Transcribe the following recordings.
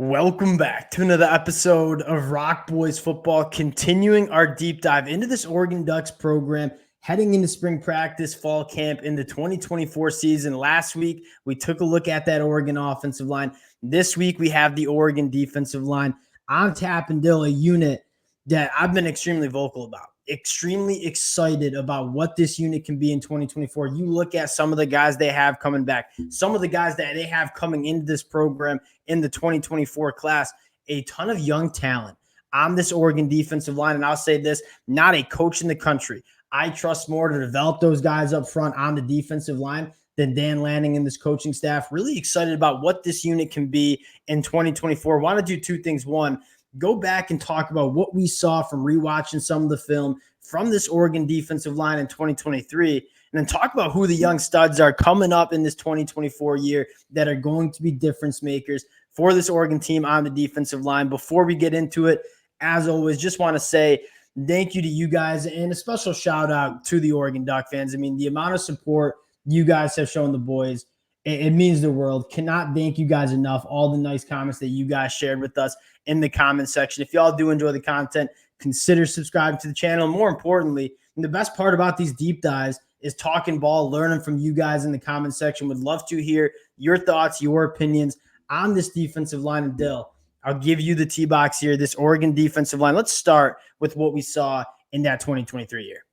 Welcome back to another episode of Rock Boys Football, continuing our deep dive into this Oregon Ducks program, heading into spring practice, fall camp, in the 2024 season. Last week, we took a look at that Oregon offensive line. This week, we have the Oregon defensive line. I'm tapping Dill, a unit that I've been extremely vocal about. Extremely excited about what this unit can be in 2024. You look at some of the guys they have coming back, some of the guys that they have coming into this program in the 2024 class, a ton of young talent on this Oregon defensive line. And I'll say this, not a coach in the country I trust more to develop those guys up front on the defensive line than Dan Lanning and this coaching staff. Really excited about what this unit can be in 2024. Want to do two things. One, go back and talk about what we saw from rewatching some of the film from this Oregon defensive line in 2023, and then talk about who the young studs are coming up in this 2024 year that are going to be difference makers for this Oregon team on the defensive line. Before we get into it, as always, just want to say thank you to you guys and a special shout out to the Oregon Duck fans. I mean, the amount of support you guys have shown the boys, it means the world. Cannot thank you guys enough. All the nice comments that you guys shared with us in the comment section. If y'all do enjoy the content, consider subscribing to the channel. More importantly, and the best part about these deep dives is talking ball, learning from you guys in the comment section. Would love to hear your thoughts, your opinions on this defensive line. And Dill, I'll give you the T-box here, this Oregon defensive line. Let's start with what we saw in that 2023 year.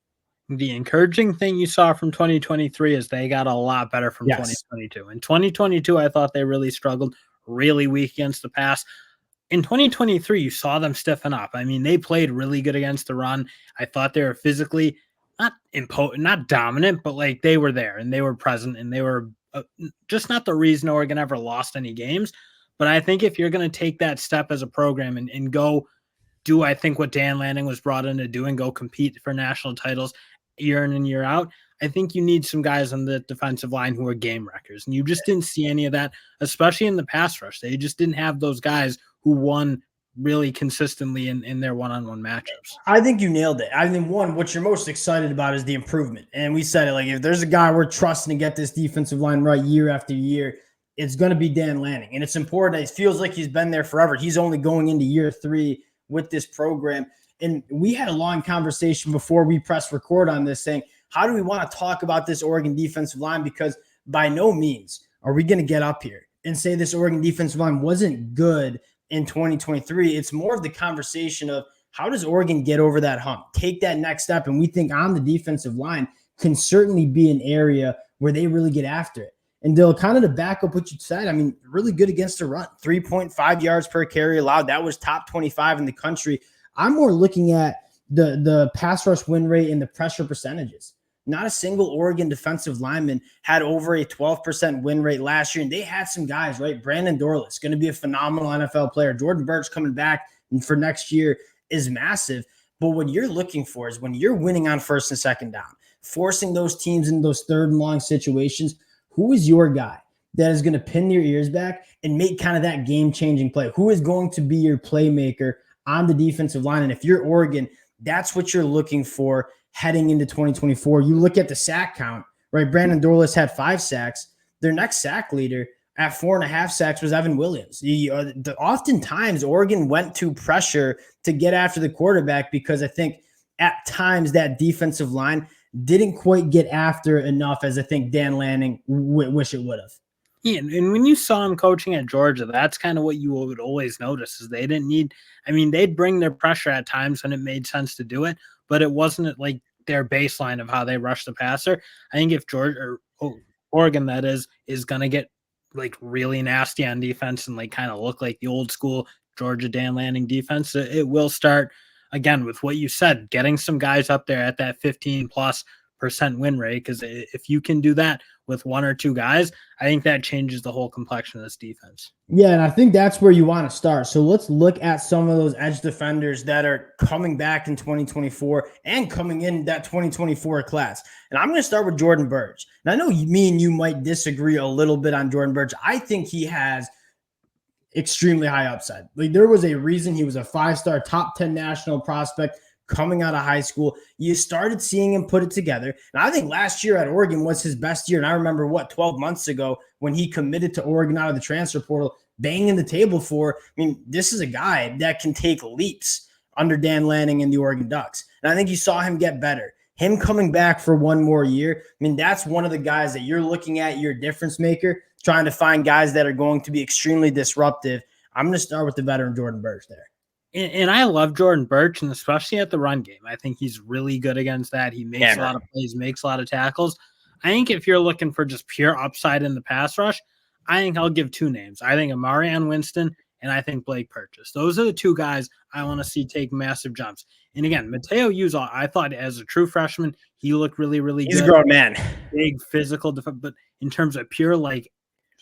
The encouraging thing you saw from 2023 is they got a lot better from 2022. In 2022, I thought they really struggled, really weak against the pass. In 2023, you saw them stiffen up. I mean, they played really good against the run. I thought they were physically not dominant, but like they were there and they were present and they were just not the reason Oregon ever lost any games. But I think if you're going to take that step as a program and go do, I think, what Dan Lanning was brought in to do and go compete for national titles year in and year out, I think you need some guys on the defensive line who are game wreckers. And you just didn't see any of that, especially in the pass rush. They just didn't have those guys who won really consistently in their one-on-one matchups. I think you nailed it. I think, one, what you're most excited about is the improvement. And we said it, like, if there's a guy we're trusting to get this defensive line right year after year, it's going to be Dan Lanning. And it's important. It feels like he's been there forever. He's only going into year 3 with this program. And we had a long conversation before we pressed record on this saying, how do we want to talk about this Oregon defensive line? Because by no means are we going to get up here and say this Oregon defensive line wasn't good in 2023. It's more of the conversation of how does Oregon get over that hump, take that next step. And we think on the defensive line can certainly be an area where they really get after it. And Dill, kind of to back up what you said, I mean, really good against the run, 3.5 yards per carry allowed. That was top 25 in the country. I'm more looking at the pass rush win rate and the pressure percentages. Not a single Oregon defensive lineman had over a 12% win rate last year. And they had some guys, right? Brandon Dorlus, going to be a phenomenal NFL player. Jordan Burch coming back for next year is massive. But what you're looking for is when you're winning on first and second down, forcing those teams in those third and long situations, who is your guy that is going to pin your ears back and make kind of that game-changing play? Who is going to be your playmaker on the defensive line? And if you're Oregon, that's what you're looking for heading into 2024. You look at the sack count, right? Brandon Dorlus had 5 sacks. Their next sack leader at 4.5 sacks was Evan Williams. Oftentimes, Oregon went to pressure to get after the quarterback because I think at times that defensive line didn't quite get after enough as I think Dan Lanning wish it would have. Yeah, and when you saw him coaching at Georgia, that's kind of what you would always notice is they didn't need – I mean, they'd bring their pressure at times when it made sense to do it, but it wasn't like their baseline of how they rush the passer. I think if Georgia or Oregon, that is going to get like really nasty on defense and like kind of look like the old school Georgia Dan Lanning defense, it will start again with what you said, getting some guys up there at that 15+% win rate. Because if you can do that with 1 or 2 guys, I think that changes the whole complexion of this defense. Yeah, and I think that's where you want to start. So let's look at some of those edge defenders that are coming back in 2024 and coming in that 2024 class. And I'm going to start with Jordan Burch. And I know me and you might disagree a little bit on Jordan Burch. I think he has extremely high upside. Like, there was a reason he was a 5-star top 10 national prospect coming out of high school. You started seeing him put it together. And I think last year at Oregon was his best year. And I remember 12 months ago when he committed to Oregon out of the transfer portal, banging the table for. I mean, this is a guy that can take leaps under Dan Lanning and the Oregon Ducks. And I think you saw him get better. Him coming back for one more year, I mean, that's one of the guys that you're looking at, your difference maker, trying to find guys that are going to be extremely disruptive. I'm going to start with the veteran Jordan Burch there. And I love Jordan Burch, and especially at the run game. I think he's really good against that. He makes a lot of plays, makes a lot of tackles. I think if you're looking for just pure upside in the pass rush, I think I'll give two names. I think Amarian Winston and I think Blake Purchase. Those are the two guys I want to see take massive jumps. And again, Mateo Uzal, I thought as a true freshman, he looked really, really good. He's a grown man. Big physical, but in terms of pure like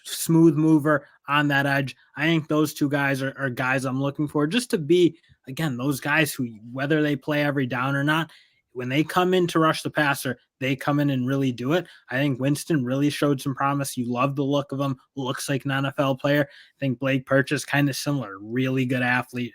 smooth mover on that edge, I think those two guys are guys I'm looking for just to be, again, those guys who, whether they play every down or not, when they come in to rush the passer, they come in and really do it. I think Winston really showed some promise. You love the look of him. Looks like an NFL player. I think Blake Purchase kind of similar. Really good athlete,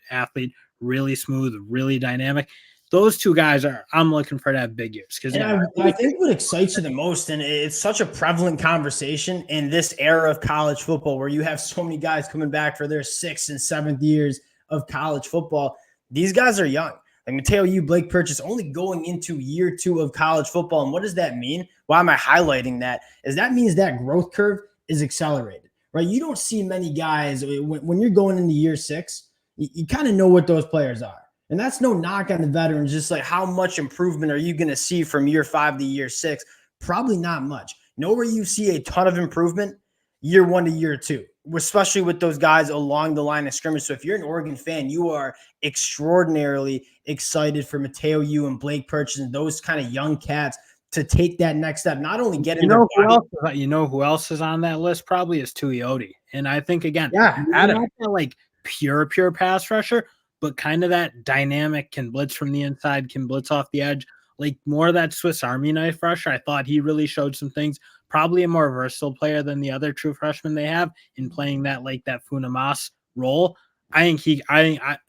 really smooth, really dynamic. Those two guys I'm looking for to have big years. Because I think what excites you the most, and it's such a prevalent conversation in this era of college football where you have so many guys coming back for their 6th and 7th years of college football. These guys are young. Like Mateo Blake Purchase only going into year 2 of college football. And what does that mean? Why am I highlighting that? Is that means that growth curve is accelerated, right? You don't see many guys when you're going into year 6, you kind of know what those players are. And that's no knock on the veterans, just like how much improvement are you going to see from year 5 to year 6? Probably not much. Know where you see a ton of improvement year 1 to year 2, especially with those guys along the line of scrimmage. So if you're an Oregon fan, you are extraordinarily excited for Mateo and Blake Purchase and those kind of young cats to take that next step, not only get in their body. You know who else is on that list probably is Tuioti. And I think, again, not that like pure pass rusher, but kind of that dynamic, can blitz from the inside, can blitz off the edge, like more of that Swiss Army knife rusher. I thought he really showed some things. Probably a more versatile player than the other true freshmen they have in playing that like that Funamas role. I think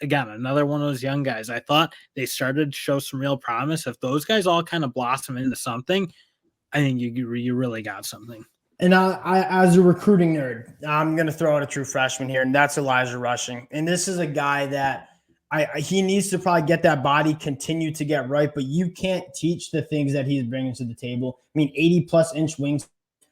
again, another one of those young guys. I thought they started to show some real promise. If those guys all kind of blossom into something, I think you really got something. And I, as a recruiting nerd, I'm going to throw out a true freshman here, and that's Elijah Rushing. And this is a guy that he needs to probably get that body, continue to get right, but you can't teach the things that he's bringing to the table. I mean, 80-plus inch wings,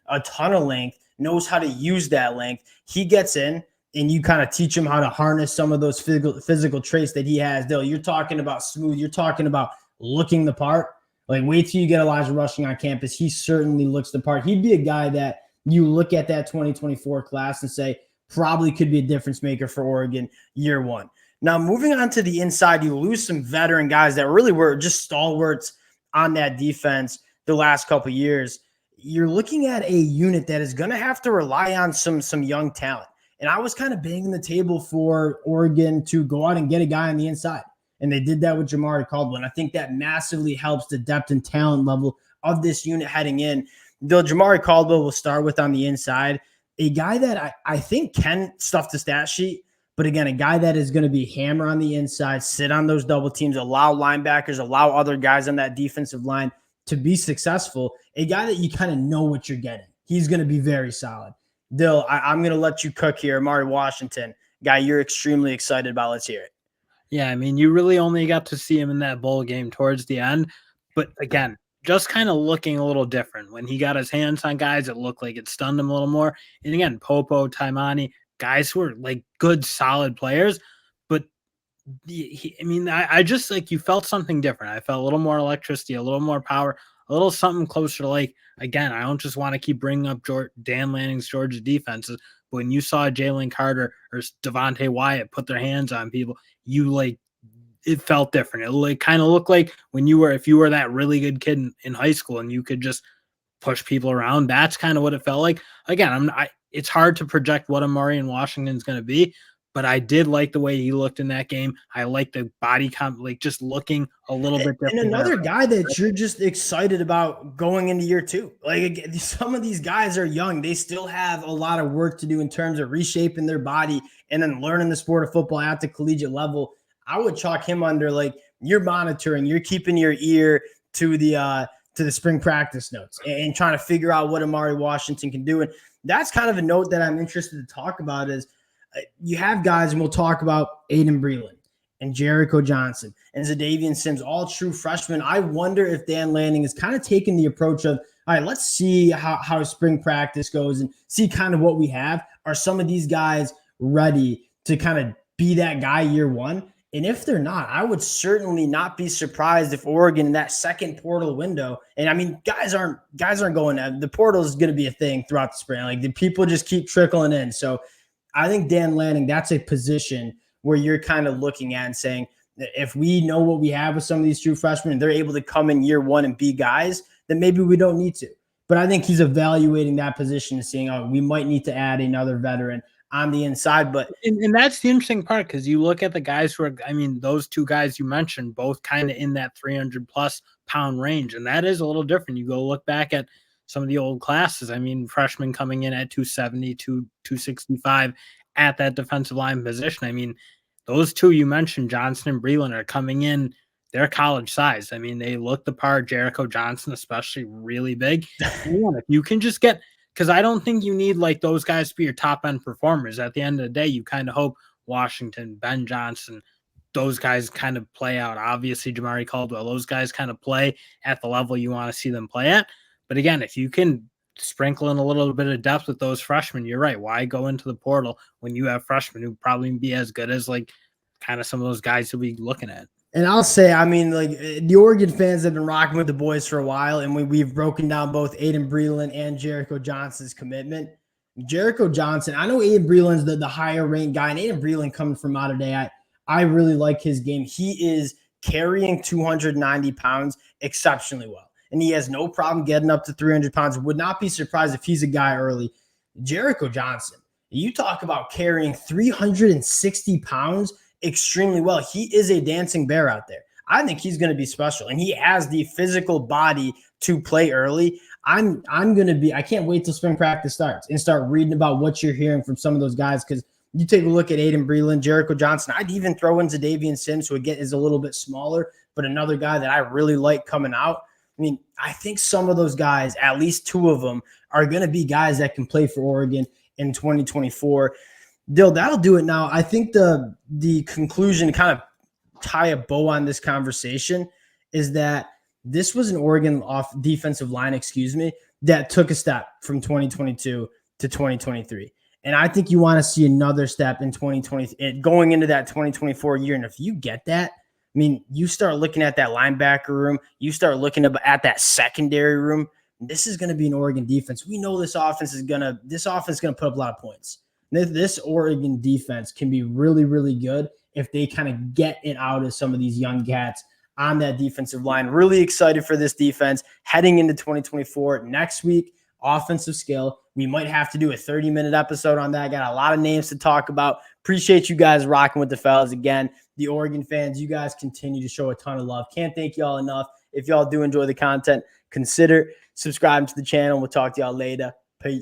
a ton of length, knows how to use that length. He gets in, and you kind of teach him how to harness some of those physical traits that he has. Dale, you're talking about smooth. You're talking about looking the part. Like, wait till you get Elijah Rushing on campus. He certainly looks the part. He'd be a guy that you look at that 2024 class and say probably could be a difference maker for Oregon year 1. Now, moving on to the inside, you lose some veteran guys that really were just stalwarts on that defense the last couple of years. You're looking at a unit that is going to have to rely on some young talent. And I was kind of banging the table for Oregon to go out and get a guy on the inside. And they did that with Caldwell. And I think that massively helps the depth and talent level of this unit heading in. Though Caldwell will start with on the inside, a guy that I think can stuff the stat sheet. But again, a guy that is going to be hammer on the inside, sit on those double teams, allow linebackers, allow other guys on that defensive line to be successful. A guy that you kind of know what you're getting. He's going to be very solid. Dill, I'm going to let you cook here. Amari Washington, guy you're extremely excited about. Let's hear it. Yeah, I mean, you really only got to see him in that bowl game towards the end. But again, just kind of looking a little different. When he got his hands on guys, it looked like it stunned him a little more. And again, Popo, Taimani, guys who are like good, solid players, but I just like you felt something different. I felt a little more electricity, a little more power, a little something closer to like, again, I don't just want to keep bringing up Dan Lanning's Georgia defenses, but when you saw Jalen Carter or Devontae Wyatt put their hands on people, it felt different. It kind of looked like if you were that really good kid in high school and you could just push people around. That's kind of what it felt like. Again, it's hard to project what Amari in Washington is going to be, but I did like the way he looked in that game. I like the body like just looking a little bit different. And another guy that you're just excited about going into year 2. Like, some of these guys are young. They still have a lot of work to do in terms of reshaping their body and then learning the sport of football at the collegiate level. I would chalk him under like you're monitoring, you're keeping your ear to the spring practice notes and trying to figure out what Amari Washington can do. And that's kind of a note that I'm interested to talk about is you have guys, and we'll talk about Aiden Breland and Jericho Johnson and Zadavian Sims, all true freshmen. I wonder if Dan Lanning is kind of taking the approach of, all right, let's see how spring practice goes and see kind of what we have. Are some of these guys ready to kind of be that guy year one? And if they're not, I would certainly not be surprised if Oregon in that second portal window, and I mean, guys aren't going, the portal is going to be a thing throughout the spring. Like, the people just keep trickling in. So I think Dan Lanning, that's a position where you're kind of looking at and saying, if we know what we have with some of these true freshmen and they're able to come in year one and be guys, then maybe we don't need to. But I think he's evaluating that position and seeing, oh, we might need to add another veteran on the inside. But and that's the interesting part, because you look at the guys who are, I mean, those two guys you mentioned, both kind of in that 300+ pound range. And that is a little different. You go look back at some of the old classes. I mean, freshmen coming in at 270, 265 at that defensive line position. I mean, those two you mentioned, Johnson and Breland, are coming in, they're college size. I mean, they look the part. Jericho Johnson, especially, really big. And if you can just get, because I don't think you need like those guys to be your top end performers. At the end of the day, you kind of hope Washington, Ben Johnson, those guys kind of play out. Obviously, Jamari Caldwell, those guys kind of play at the level you want to see them play at. But again, if you can sprinkle in a little bit of depth with those freshmen, you're right. Why go into the portal when you have freshmen who probably be as good as like kind of some of those guys you'll be looking at? And I'll say, I mean, like, the Oregon fans have been rocking with the boys for a while, and we've broken down both Aiden Breland and Jericho Johnson's commitment. Jericho Johnson, I know Aiden Breland's the higher ranked guy, and Aiden Breland coming from out of day, I really like his game. He is carrying 290 pounds exceptionally well, and he has no problem getting up to 300 pounds. Would not be surprised if he's a guy early. Jericho Johnson, you talk about carrying 360 pounds extremely well. He is a dancing bear out there. I think he's going to be special, and he has the physical body to play early. I'm going to be, I can't wait till spring practice starts and start reading about what you're hearing from some of those guys, because you take a look at Aiden Breland, Jericho Johnson. I'd even throw in Zadavian Sims, who again is a little bit smaller, but another guy that I really like coming out. I mean, I think some of those guys, at least two of them, are going to be guys that can play for Oregon in 2024. Dill, that'll do it now. I think the conclusion, to kind of tie a bow on this conversation, is that this was an Oregon defensive line, that took a step from 2022 to 2023. And I think you want to see another step in 2020, going into that 2024 year. And if you get that, I mean, you start looking at that linebacker room, you start looking at that secondary room. This is going to be an Oregon defense. We know this offense is going to put up a lot of points. This Oregon defense can be really, really good if they kind of get it out of some of these young cats on that defensive line. Really excited for this defense heading into 2024. Next week, offensive skill. We might have to do a 30-minute episode on that. Got a lot of names to talk about. Appreciate you guys rocking with the fellas again. The Oregon fans, you guys continue to show a ton of love. Can't thank y'all enough. If y'all do enjoy the content, consider subscribing to the channel. We'll talk to y'all later.